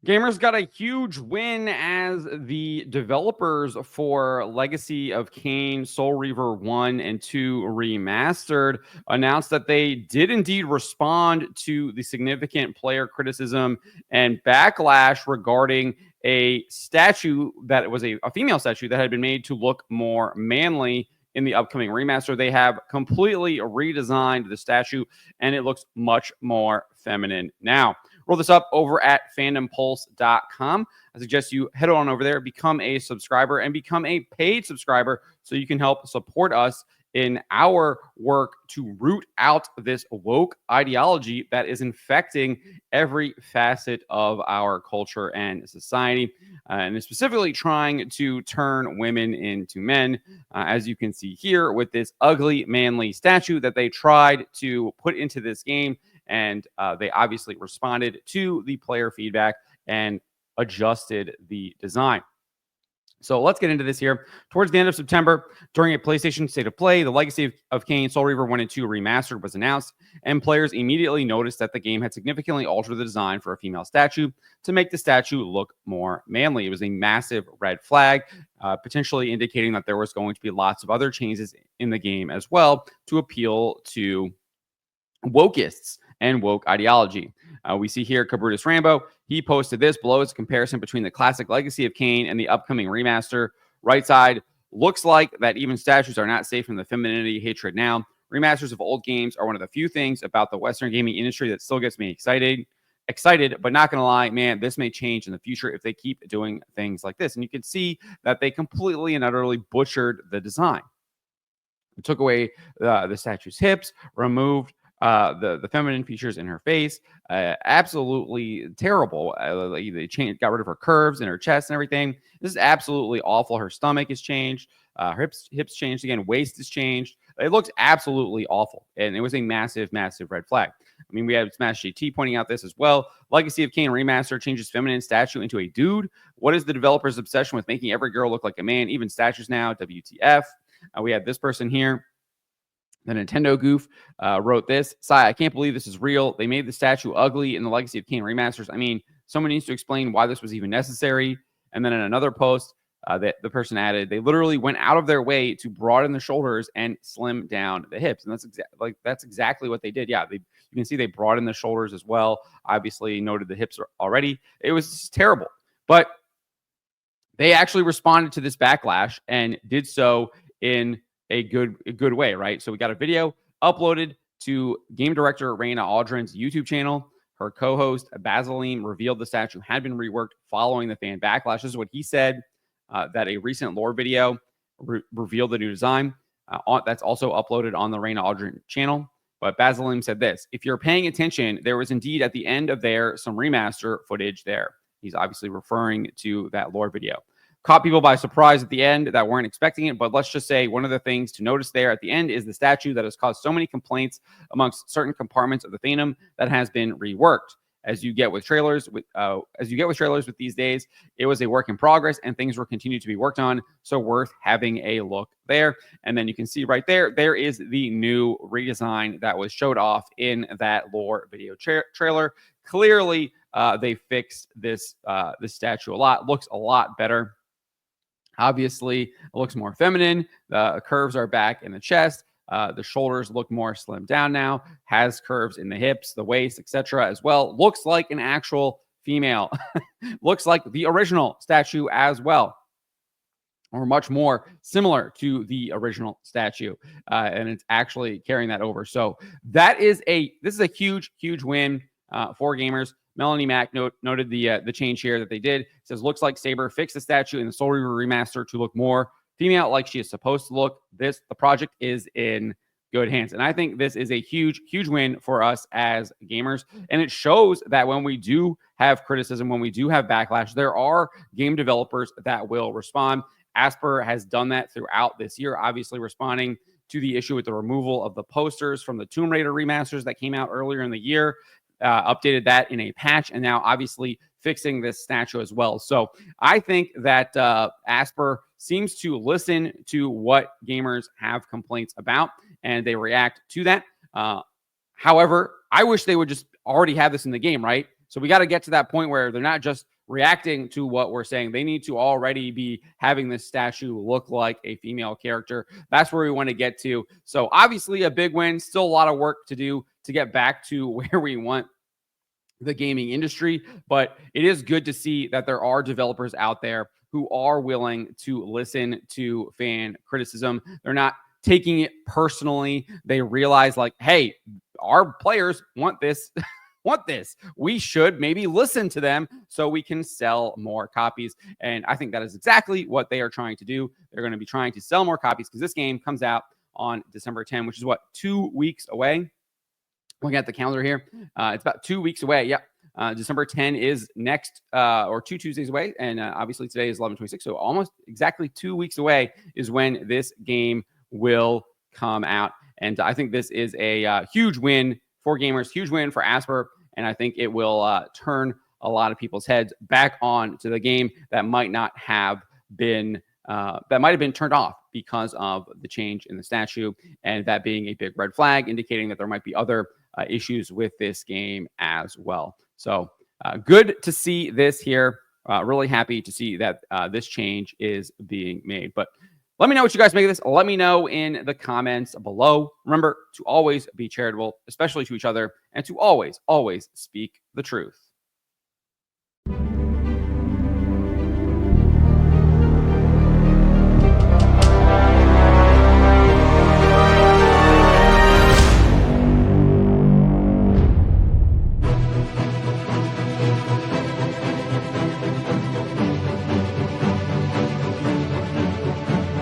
Gamers got a huge win as the developers for Legacy of Kain, Soul Reaver 1 and 2 Remastered announced that they did indeed respond to the significant player criticism and backlash regarding a statue that was a female statue that had been made to look more manly in the upcoming remaster. They have completely redesigned the statue and it looks much more feminine now. Roll this up over at fandompulse.com. I suggest you head on over there, become a subscriber, and become a paid subscriber so you can help support us in our work to root out this woke ideology that is infecting every facet of our culture and society, and is specifically trying to turn women into men, as you can see here with this ugly, manly statue that they tried to put into this game. And they obviously responded to the player feedback and adjusted the design. So let's get into this here. Towards the end of September, during a PlayStation State of Play, the Legacy of Kain, Soul Reaver 1 and 2 Remastered was announced, and players immediately noticed that the game had significantly altered the design for a female statue to make the statue look more manly. It was a massive red flag, potentially indicating that there was going to be lots of other changes in the game as well to appeal to wokeists and woke ideology. We see here Cabrutus Rambo. He posted this below as a comparison between the classic Legacy of Kain and the upcoming remaster. Right side, looks like that even statues are not safe from the femininity hatred now. Remasters of old games are one of the few things about the Western gaming industry that still gets me excited, but not going to lie, man, this may change in the future if they keep doing things like this. And you can see that they completely and utterly butchered the design. It took away the statue's hips, removed the feminine features in her face. Absolutely terrible. They got rid of her curves in her chest and everything. This is absolutely awful. Her stomach is changed. Her hips changed again. Waist is changed. It looks absolutely awful. And it was a massive, massive red flag. I mean, we have Smash GT pointing out this as well. Legacy of Kain Remaster changes feminine statue into a dude. What is the developer's obsession with making every girl look like a man? Even statues now. WTF. We have this person here. The Nintendo goof wrote this. Sai, I can't believe this is real. They made the statue ugly in the Legacy of Kain remasters. I mean, someone needs to explain why this was even necessary. And then in another post, that the person added, they literally went out of their way to broaden the shoulders and slim down the hips. And that's exactly what they did. Yeah, you can see they broadened the shoulders as well. Obviously noted the hips already. It was terrible. But they actually responded to this backlash and did so in a good way, right? So we got a video uploaded to game director Raina Aldrin's YouTube channel. Her co-host Basilim revealed the statue had been reworked following the fan backlash. This is what he said, that a recent lore video revealed the new design. That's also uploaded on the Raina Aldrin channel. But Basilim said this: if you're paying attention, there was indeed at the end of there some remaster footage there. He's obviously referring to that lore video. Caught people by surprise at the end that weren't expecting it, but let's just say one of the things to notice there at the end is the statue that has caused so many complaints amongst certain compartments of the fandom that has been reworked. As you get with trailers with these days, it was a work in progress and things will continue to be worked on, so worth having a look there. And then you can see right there is the new redesign that was showed off in that lore video trailer. Clearly, they fixed this statue a lot. Looks a lot better. Obviously, it looks more feminine. The curves are back in the chest. The shoulders look more slimmed down now. Has curves in the hips, the waist, etc. as well. Looks like an actual female. Looks like the original statue as well, or much more similar to the original statue. And it's actually carrying that over. So this is a huge, huge win for gamers. Melanie Mack noted the change here that they did. It says, looks like Saber fixed the statue in the Soul Reaver remaster to look more female like she is supposed to look. The project is in good hands. And I think this is a huge, huge win for us as gamers. And it shows that when we do have criticism, when we do have backlash, there are game developers that will respond. Aspyr has done that throughout this year, obviously responding to the issue with the removal of the posters from the Tomb Raider remasters that came out earlier in the year. Updated that in a patch, and now obviously fixing this statue as well. So I think that Aspyr seems to listen to what gamers have complaints about, and they react to that. However, I wish they would just already have this in the game, right? So we got to get to that point where they're not just reacting to what we're saying. They need to already be having this statue look like a female character. That's where we want to get to. So obviously a big win, still a lot of work to do to get back to where we want the gaming industry, but it is good to see that there are developers out there who are willing to listen to fan criticism. They're not taking it personally. They realize, like, hey, our players want this. Want this. We should maybe listen to them so we can sell more copies. And I think that is exactly what they are trying to do. They're going to be trying to sell more copies because this game comes out on December 10, which is what, 2 weeks away. Looking at the calendar here, it's about 2 weeks away. Yep. December 10 is next, or 2 Tuesdays away. And obviously today is 11/26. So almost exactly 2 weeks away is when this game will come out. And I think this is a huge win for gamers, huge win for Aspyr. And I think it will turn a lot of people's heads back on to the game that might not have been, that might have been turned off because of the change in the statue, and that being a big red flag, indicating that there might be other issues with this game as well. So good to see this here. Really happy to see that this change is being made. But let me know what you guys make of this. Let me know in the comments below. Remember to always be charitable, especially to each other, and to always, always speak the truth.